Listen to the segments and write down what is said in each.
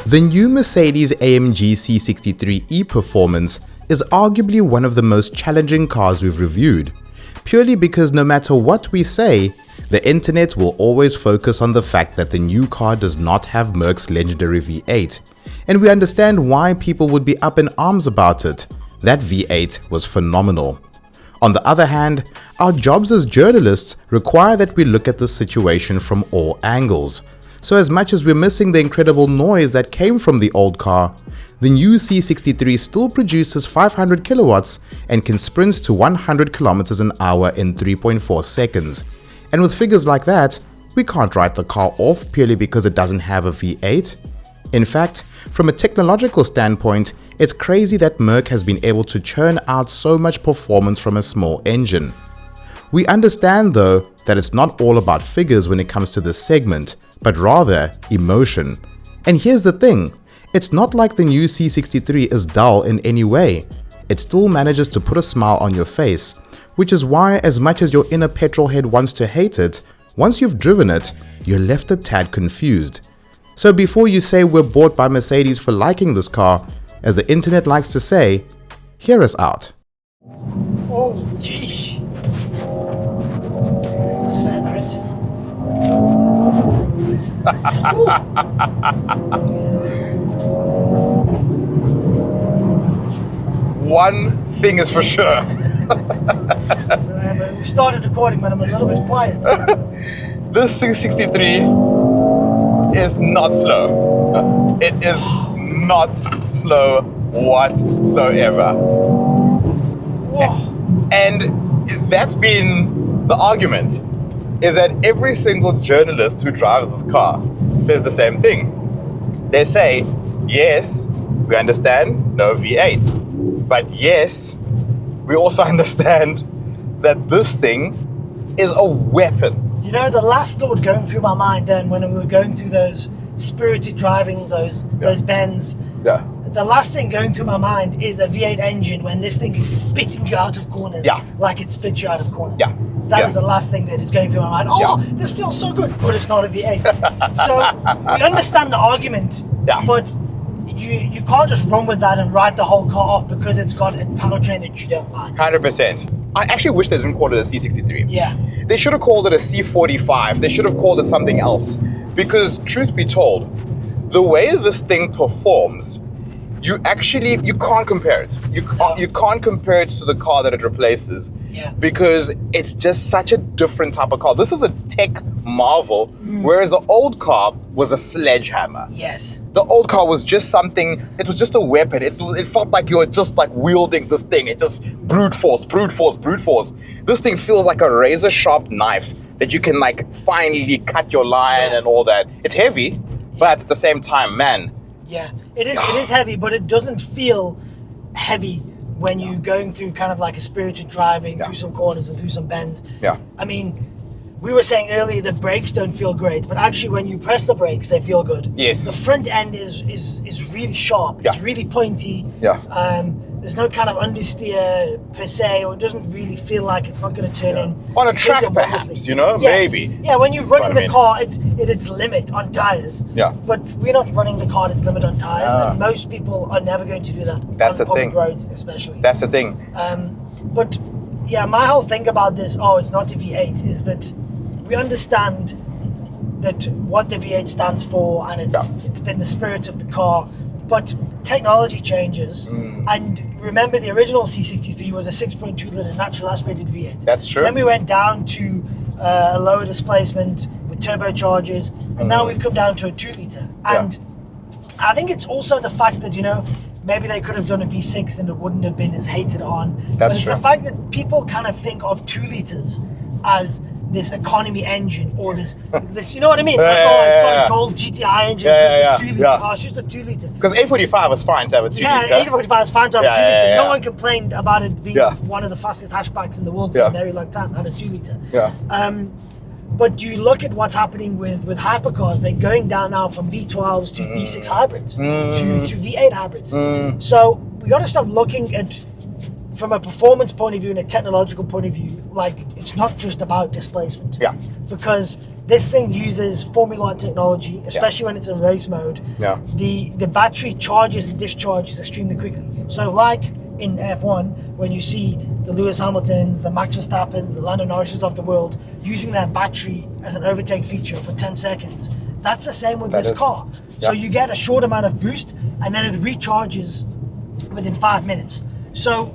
The new Mercedes-AMG C63 SE Performance is arguably one of the most challenging cars we've reviewed, purely because no matter what we say, the internet will always focus on the fact that the new car does not have Merc's legendary V8, and we understand why people would be up in arms about it. That V8 was phenomenal. On the other hand, our jobs as journalists require that we look at the situation from all angles. So as much as we're missing the incredible noise that came from the old car, the new C63 still produces 500 kilowatts and can sprint to 100 kilometers an hour in 3.4 seconds. And with figures like that, we can't write the car off purely because it doesn't have a V8. In fact, from a technological standpoint, it's crazy that Merc has been able to churn out so much performance from a small engine. We understand though that it's not all about figures when it comes to this segment, but rather emotion. And here's the thing, it's not like the new C63 is dull in any way. It still manages to put a smile on your face, which is why as much as your inner petrolhead wants to hate it, once you've driven it, you're left a tad confused. So before you say we're bought by Mercedes for liking this car, as the internet likes to say, hear us out. Oh, geesh. Let's just feather it. One thing is for sure. So, we started recording, but I'm a little bit quiet. This C63 is not slow. It is not slow whatsoever. Whoa. And that's been the argument, is that every single journalist who drives this car says the same thing. They say, yes, we understand no V8, but yes, we also understand that this thing is a weapon. You know, the last thought going through my mind then when we were going through those spirited driving, those bends, the last thing going through my mind is a V8 engine when this thing is spitting you out of corners like it spits you out of corners. That is the last thing that is going through my mind. Oh, this feels so good, but it's not a V8. So we understand the argument, but you can't just run with that and write the whole car off because it's got a powertrain that you don't like. 100%. I actually wish they didn't call it a C63. Yeah. They should have called it a C45. They should have called it something else. Because truth be told, the way this thing performs, you can't compare it. You can't compare it to the car that it replaces, because it's just such a different type of car. This is a tech marvel, whereas the old car was a sledgehammer. Yes. The old car was just something, it was just a weapon. It felt like you were just like wielding this thing. It just brute force. This thing feels like a razor sharp knife that you can like finally cut your line and all that. It's heavy, but at the same time, man. Yeah, it is heavy, but it doesn't feel heavy when you're going through kind of like a spirited driving through some corners and through some bends. Yeah. I mean, we were saying earlier that brakes don't feel great, but actually when you press the brakes, they feel good. Yes. The front end is really sharp. It's really pointy. Yeah. There's no kind of understeer per se, or it doesn't really feel like it's not going to turn in. On a track perhaps, you know, maybe. Yeah, when you're running the car at its limit on tires. Yeah. But we're not running the car at its limit on tires, and most people are never going to do that. That's on the thing. public roads especially. That's the thing. But yeah, my whole thing about this, it's not a V8, is that we understand that what the V8 stands for, and it's been the spirit of the car, but technology changes, and remember the original C63 was a 6.2 litre natural aspirated V8. That's true. Then we went down to a lower displacement with turbochargers, and now we've come down to a 2 litre. And I think it's also the fact that, you know, maybe they could have done a V6 and it wouldn't have been as hated on. That's but it's true. the fact that people kind of think of 2 litres as this economy engine, or this you know what I mean? Like, it's got a Golf GTI engine, it's 2 litre. Oh, it's just a 2 litre. Because A45 was fine to have a 2 litre. Yeah, A45 was fine to have a 2 litre. No one complained about it being one of the fastest hatchbacks in the world for a very long time, had a 2 litre. But you look at what's happening with hypercars, they're going down now from V12s to V6 hybrids, to V8 hybrids. So we got to stop looking at from a performance point of view and a technological point of view, like, it's not just about displacement. Yeah. Because this thing uses Formula One technology, especially when it's in race mode. Yeah. The battery charges and discharges extremely quickly. So like in F1, when you see the Lewis Hamiltons, the Max Verstappens, the Lando Norrises of the world using their battery as an overtake feature for 10 seconds, that's the same with this car. So you get a short amount of boost and then it recharges within 5 minutes. So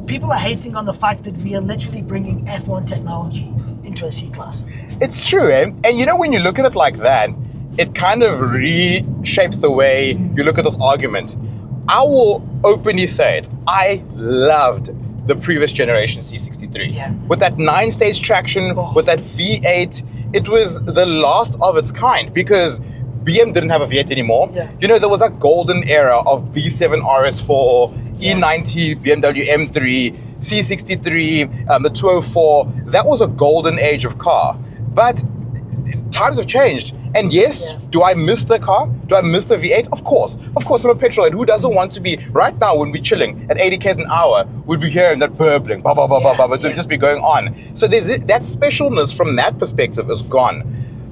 people are hating on the fact that we are literally bringing F1 technology into a C-Class. It's true, eh? And you know, when you look at it like that, it kind of reshapes the way you look at this argument. I will openly say it. I loved the previous generation C63. Yeah. With that 9-stage traction, with that V8, it was the last of its kind because BM didn't have a V8 anymore. Yeah. You know, there was a golden era of B7 RS4, E90, BMW M3, C63, the 204. That was a golden age of car. But times have changed. And yes, do I miss the car? Do I miss the V8? Of course. Of course, I'm a petrolhead. Who doesn't want to be, right now when we're chilling at 80 k's an hour, we'd be hearing that burbling, blah, blah, blah, blah, blah, but just be going on. So there's that specialness from that perspective is gone.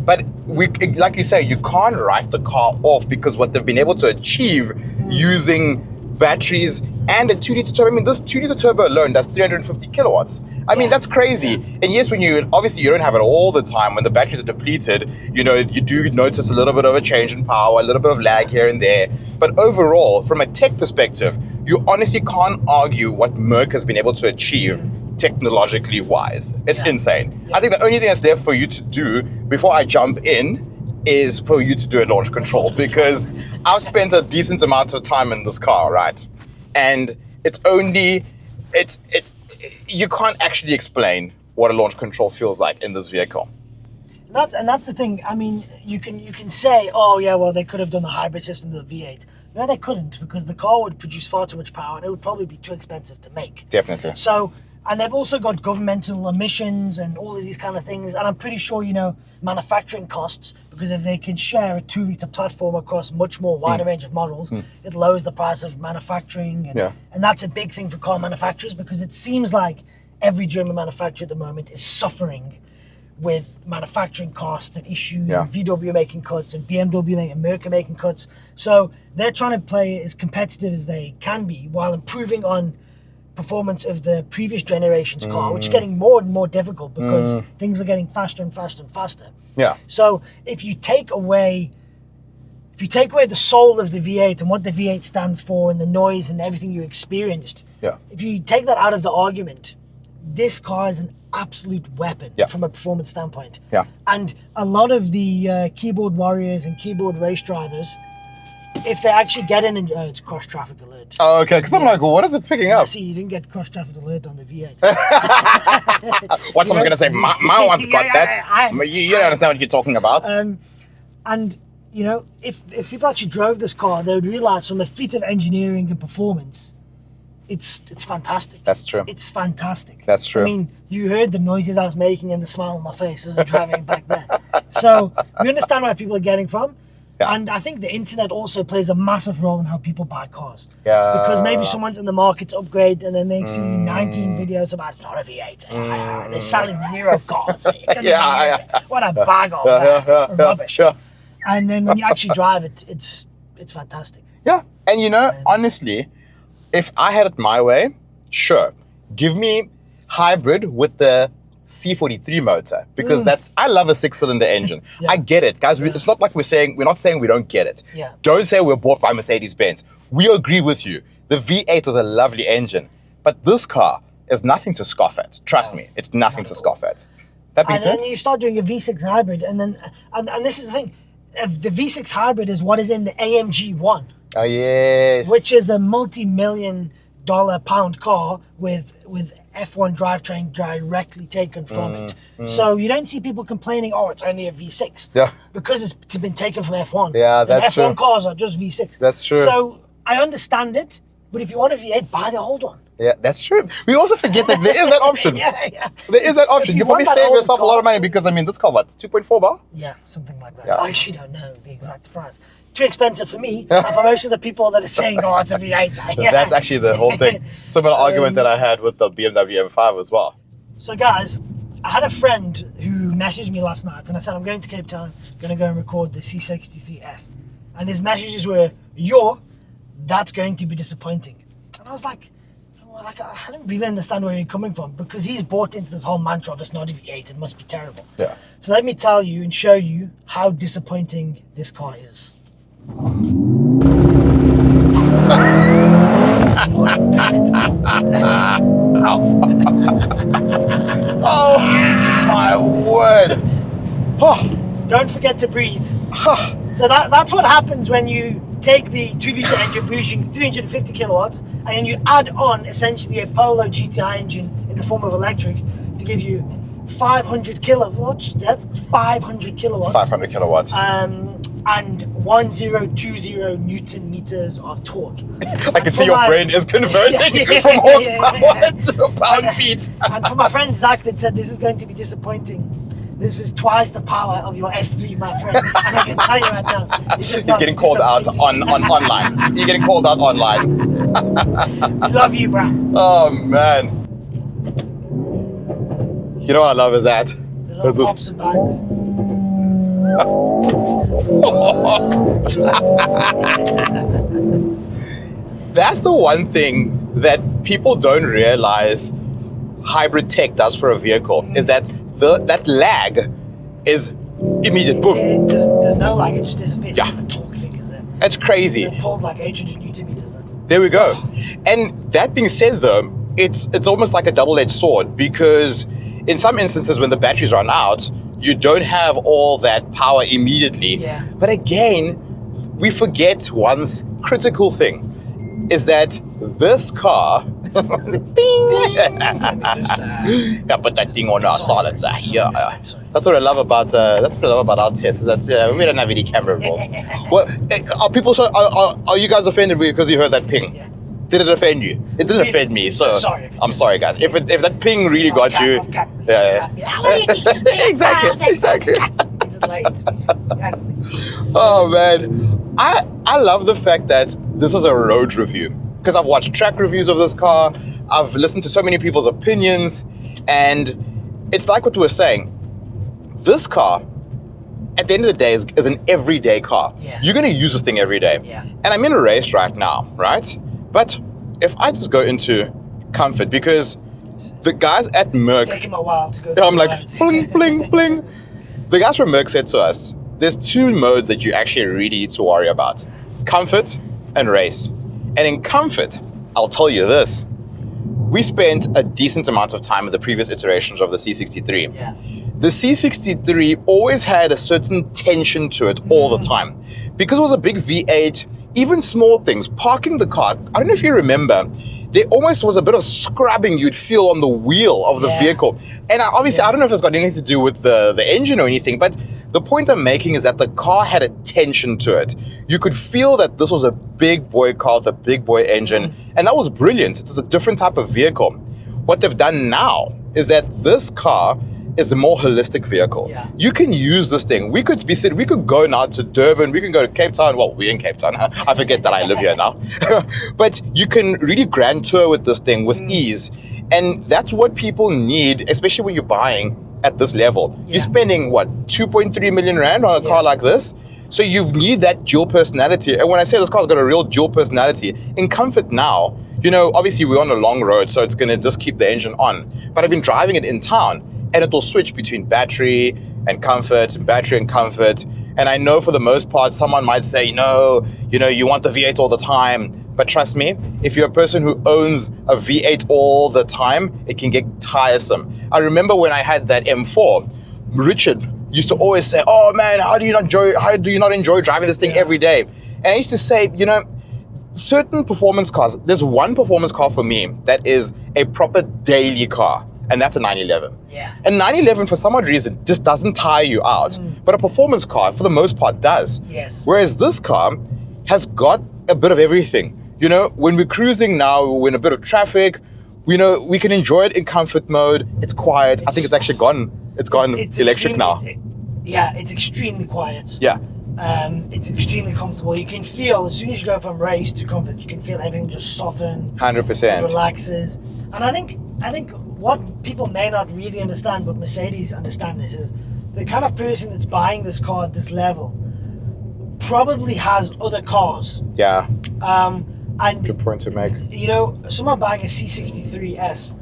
But we, like you say, you can't write the car off because what they've been able to achieve using batteries and a 2-liter turbo. I mean, this 2-liter turbo alone does 350 kilowatts. I mean, that's crazy. And yes, when you, obviously you don't have it all the time. When the batteries are depleted, you know, you do notice a little bit of a change in power, a little bit of lag here and there. But overall, from a tech perspective, you honestly can't argue what Merc has been able to achieve technologically wise. It's insane. I think the only thing that's left for you to do before I jump in is for you to do a launch control, because I've spent a decent amount of time in this car, right? And it's you can't actually explain what a launch control feels like in this vehicle. And that's the thing. I mean, you can say, oh yeah, well they could have done the hybrid system to the V8. No, they couldn't, because the car would produce far too much power and it would probably be too expensive to make. Definitely. So, and they've also got governmental emissions and all of these kind of things. And I'm pretty sure, you know, manufacturing costs, because if they can share a 2-liter platform across much more wider range of models, it lowers the price of manufacturing. And that's a big thing for car manufacturers, because it seems like every German manufacturer at the moment is suffering with manufacturing costs and issues, and VW making cuts and BMW and Merc making cuts. So they're trying to play as competitive as they can be while improving on performance of the previous generation's car, which is getting more and more difficult because things are getting faster and faster and faster. Yeah. So if you take away the soul of the V8 and what the V8 stands for and the noise and everything you experienced, if you take that out of the argument, this car is an absolute weapon from a performance standpoint. And a lot of the keyboard warriors and keyboard race drivers, if they actually get in and it's cross traffic alert. Oh, okay, because I'm like, well, what is it picking up? See, you didn't get cross traffic alert on the V8. What's someone going to say? My one's got that. You don't understand what you're talking about. And, you know, if people actually drove this car, they would realize from a feat of engineering and performance, it's fantastic. That's true. It's fantastic. That's true. I mean, you heard the noises I was making and the smile on my face as I was driving back there. So we understand where people are getting from. And I think the internet also plays a massive role in how people buy cars. Because maybe someone's in the market to upgrade and then they see 19 videos about it's not a V8. They're selling 0 cars. What a bag of rubbish. And then when you actually drive it, it's fantastic. Yeah. And you know, honestly, if I had it my way, sure, give me hybrid with the C43 motor, because I love a 6-cylinder engine. I get it, guys. It's not like we're not saying we don't get it. Don't say we're bought by Mercedes-Benz. We agree with you. The V8 was a lovely engine, but this car is nothing to scoff at. Trust me, it's nothing to scoff at. That being said, and then you start doing a V6 hybrid, and then and this is the thing, the V6 hybrid is what is in the AMG 1. Oh yes. Which is a multi-million-pound car with F1 drivetrain directly taken from it. So you don't see people complaining, oh, it's only a V6. Because it's been taken from F1. Yeah, that's true. F1 cars are just V6. That's true. So I understand it, but if you want a V8, buy the old one. Yeah, that's true. We also forget that there is that option. Yeah. There is that option. You probably save yourself a lot of money because, I mean, this car, what, 2.4 bar? Yeah, something like that. Yeah. I actually don't know the exact price. Too expensive for me, and for most of the people that are saying, oh, it's a V8. Yeah. That's actually the whole thing. Similar argument that I had with the BMW M5 as well. So guys, I had a friend who messaged me last night, and I said, I'm going to Cape Town, going to go and record the C63 S. And his messages were, that's going to be disappointing. And I was like, I don't really understand where you're coming from, because he's bought into this whole mantra of it's not a V8, it must be terrible. Yeah. So let me tell you and show you how disappointing this car is. Oh my word. Oh. Don't forget to breathe. So that's what happens when you take the 2-litre engine producing 350 kilowatts and then you add on essentially a Polo GTI engine in the form of electric to give you 500 kilowatts. That's 500 kilowatts. 500 kilowatts. And 1020 Newton meters of torque. I can see your brain is converting from horsepower to pound-feet. And for my friend Zach that said this is going to be disappointing, this is twice the power of your S3, my friend. And I can tell you right now, he's getting called out on online. You're getting called out online. We love you, bro. Oh man. You know what I love is that. The little pops and bangs. That's the one thing that people don't realize hybrid tech does for a vehicle, is that that lag is immediate. Boom. There's no lag, it just disappears. Yeah. The torque figures there. That's crazy. It pulls like 800 Newton meters there. There we go. And that being said though, it's almost like a double-edged sword, because in some instances when the batteries run out, you don't have all that power immediately. Yeah. But again, we forget one critical thing, is that this car, bing, yeah, put that thing on our solids. Yeah. That's what I love about our test, is that we don't have any camera rolls. Well, are people are you guys offended because you heard that ping? Yeah. Did it offend you? It didn't offend me, so I'm sorry, guys. If that ping really got you, yeah. Exactly. It's late. Yes. Oh man, I love the fact that this is a road review, because I've watched track reviews of this car. I've listened to so many people's opinions, and it's like what we were saying. This car, at the end of the day, is an everyday car. Yes. You're going to use this thing every day. Yeah. And I'm in a race right now, right? But if I just go into comfort, because the guys at Merck, It's taking a while to go through I'm like, roads. bling, bling, bling. The guys from Merck said to us, there's two modes that you actually really need to worry about: comfort and race. And in comfort, I'll tell you this, we spent a decent amount of time with the previous iterations of the C63. Yeah. The C63 always had a certain tension to it all the time. Because it was a big V8, even small things, parking the car, I don't know if you remember, there almost was a bit of scrubbing you'd feel on the wheel of the vehicle. And obviously, I don't know if it's got anything to do with the engine or anything, but the point I'm making is that the car had a tension to it. You could feel that this was a big boy car with a big boy engine, and that was brilliant. It was a different type of vehicle. What they've done now is that this car is a more holistic vehicle. Yeah. You can use this thing. We could go now to Durban, we can go to Cape Town. Well, we're in Cape Town. I forget that I live here now. But you can really grand tour with this thing with ease. And that's what people need, especially when you're buying at this level. Yeah. You're spending, what, 2.3 million rand on a car like this? So you need that dual personality. And when I say this car's got a real dual personality, in comfort now, you know, obviously we're on a long road, so it's gonna just keep the engine on. But I've been driving it in town, and it will switch between battery and comfort, battery and comfort. And I know for the most part, someone might say, no, you want the V8 all the time. But trust me, if you're a person who owns a V8 all the time, it can get tiresome. I remember when I had that M4, Richard used to always say, oh man, how do you not enjoy driving this thing every day? And I used to say, certain performance cars, there's one performance car for me that is a proper daily car, and that's a 911. Yeah. And 911, for some odd reason, just doesn't tire you out. But a performance car, for the most part, does. Yes. Whereas this car has got a bit of everything. When we're cruising now, we're in a bit of traffic, we can enjoy it in comfort mode. It's quiet. I think it's actually gone. It's gone electric now. It's extremely quiet. Yeah. It's extremely comfortable. You can feel, as soon as you go from race to comfort, you can feel everything just soften. 100%. Relaxes. And I think what people may not really understand, but Mercedes understand this, is the kind of person that's buying this car at this level probably has other cars. Yeah. And good point to make. Someone buying a C63 S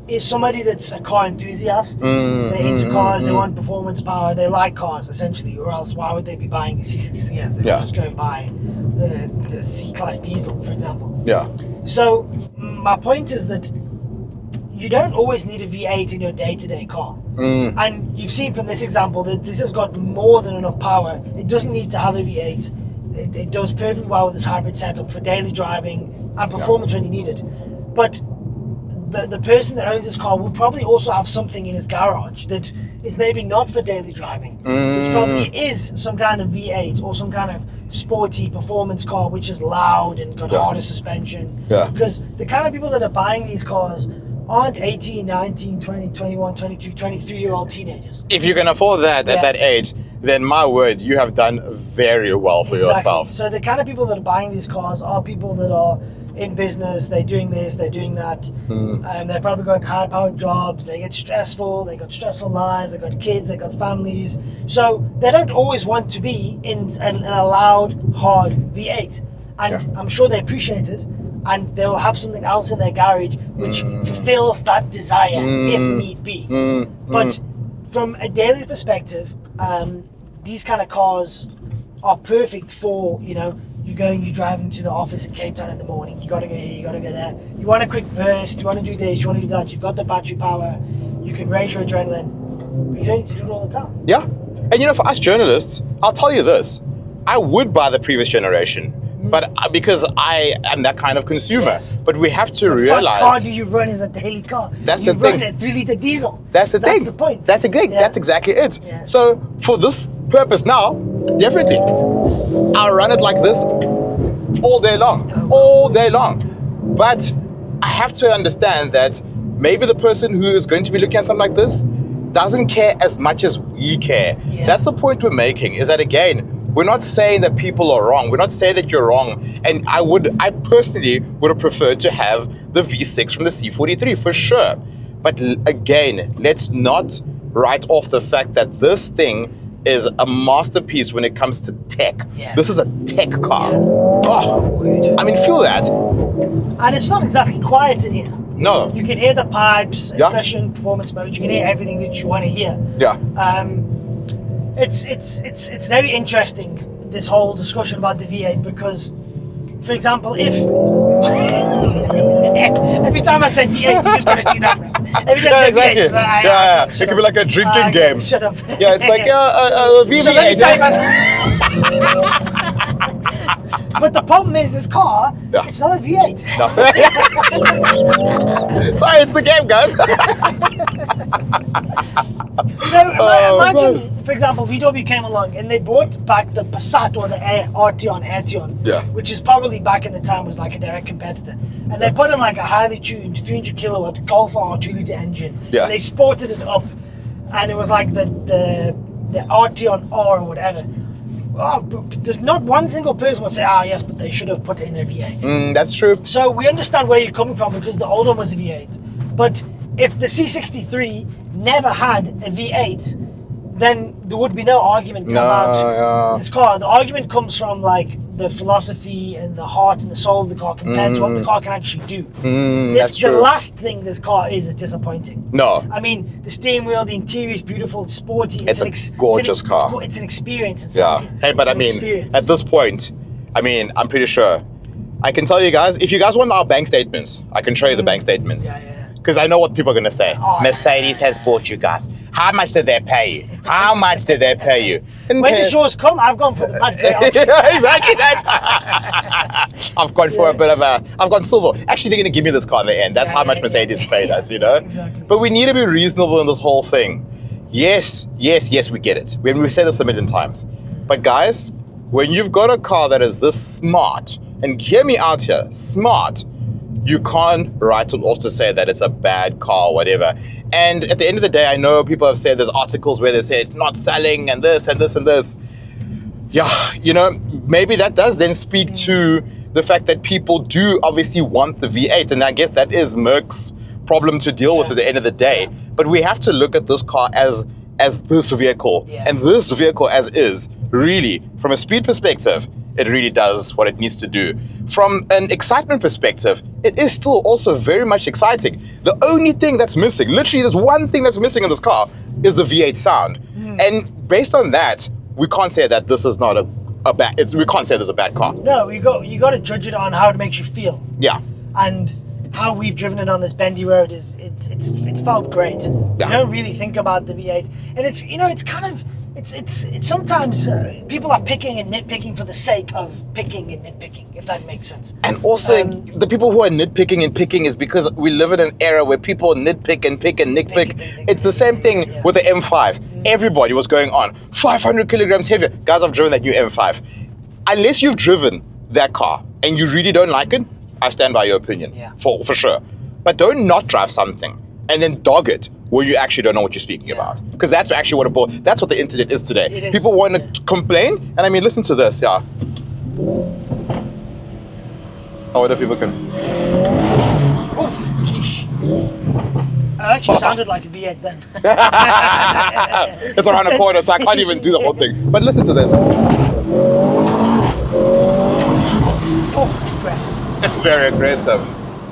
is somebody that's a car enthusiast. They're into cars, they want performance power, they like cars essentially, or else why would they be buying a C63 S? They just go and buy the C-Class diesel, for example. Yeah. So my point is that you don't always need a V8 in your day-to-day car. And you've seen from this example that this has got more than enough power. It doesn't need to have a V8. It does perfectly well with this hybrid setup for daily driving and performance when you need it. But the person that owns this car will probably also have something in his garage that is maybe not for daily driving. Which probably is some kind of V8 or some kind of sporty performance car which is loud and got harder suspension. Because the kind of people that are buying these cars aren't 18, 19, 20, 21, 22, 23-year-old teenagers. If you can afford that at that age, then my word, you have done very well for yourself. So the kind of people that are buying these cars are people that are in business, they're doing this, they're doing that. They've probably got high-powered jobs, they get stressful, they got stressful lives, they've got kids, they've got families. So they don't always want to be in a loud, hard V8. And I'm sure they appreciate it. And they'll have something else in their garage which fulfills that desire if need be. But from a daily perspective, these kind of cars are perfect for, you're driving to the office in Cape Town in the morning, you gotta go here, you gotta go there, you want a quick burst, you want to do this, you want to do that, you've got the battery power, you can raise your adrenaline, but you don't need to do it all the time. Yeah. And for us journalists, I'll tell you this, I would buy the previous generation. But because I am that kind of consumer, but we have to realize. What car do you run as a daily car? That's you the thing. run a 3-liter diesel. That's the thing. That's the point. That's the thing. That's exactly it. So for this purpose now, definitely, I'll run it like this all day long, But I have to understand that maybe the person who is going to be looking at something like this doesn't care as much as we care. That's the point we're making. Is that again? We're not saying that people are wrong. We're not saying that you're wrong. And I personally would have preferred to have the V6 from the C43 for sure. But again, let's not write off the fact that this thing is a masterpiece when it comes to tech. This is a tech car. Feel that. And it's not exactly quiet in here. No. You can hear the pipes, especially in performance mode. You can hear everything that you want to hear. It's very interesting, this whole discussion about the V8, because, for example, if every time I say V8, you're just going to do that. Every time I say V8, it could be like a drinking game. Shut up. Yeah, it's like V8. But the problem is, this car, it's not a V8. Sorry, it's the game, guys. So imagine, for example, VW came along and they brought back the Passat or the Arteon, which is probably back in the time was like a direct competitor. And they put in like a highly tuned 300 kilowatt Golf R 2-liter engine. And they sported it up, and it was like the Arteon R or whatever. There's not one single person would say, yes, but they should have put in a V8. That's true. So we understand where you're coming from, because the old one was a V8. But if the C63 never had a V8, then there would be no argument about this car. The argument comes from like the philosophy and the heart and the soul of the car compared to what the car can actually do. That's true. The last thing this car is disappointing. No. I mean, the steering wheel, the interior is beautiful, it's sporty. It's a gorgeous car. It's an experience. Hey, but at this point, I'm pretty sure. I can tell you guys, if you guys want our bank statements, I can show you the bank statements. Because I know what people are going to say. Mercedes has bought you guys. How much did they pay you? How much did they pay you? And when does yours come? I've gone for the matte grey option. Exactly that. I've gone for a bit of I've gone silver. Actually, they're going to give me this car in the end. That's how much Mercedes paid us, Exactly. But we need to be reasonable in this whole thing. Yes, we get it. We've said this a million times. But guys, when you've got a car that is this smart, and hear me out here, smart, You can't write it off to say that it's a bad car or whatever. And at the end of the day, I know people have said there's articles where they say it's not selling and this and this and this. Yeah, you know, maybe that does then speak to the fact that people do obviously want the V8, and I guess that is Merc's problem to deal with at the end of the day. But we have to look at this car as this vehicle, and this vehicle as is, really, from a speed perspective, it really does what it needs to do. From an excitement perspective, it is still also very much exciting. The only thing that's missing, literally there's one thing that's missing in this car, is the V8 sound. And based on that, we can't say that this is not we can't say this is a bad car. No, you got to judge it on how it makes you feel. Yeah. And how we've driven it on this bendy road is it's felt great. Yeah. You don't really think about the V8, and it's, you know, it's kind of it's sometimes people are picking and nitpicking for the sake of picking and nitpicking, if that makes sense. And also, the people who are nitpicking and picking is because we live in an era where people nitpick and pick and nitpick. It's the same thing with the M5. Everybody was going on 500 kilograms heavier. Guys, I've driven that new M5. Unless you've driven that car and you really don't like it, I stand by your opinion, for sure. But don't not drive something and then dog it where you actually don't know what you're speaking about. Because that's actually that's what the internet is today. People want to complain, and I mean, listen to this, I wonder if people can. Oh, jeez. It actually sounded like a V8 then. It's around the corner, so I can't even do the whole thing. But listen to this. Oh, it's aggressive. It's very aggressive.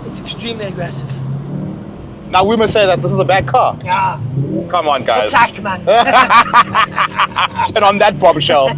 It's extremely aggressive. Now we must say that this is a bad car. Yeah. Come on, guys. Attack, man. And on that bombshell.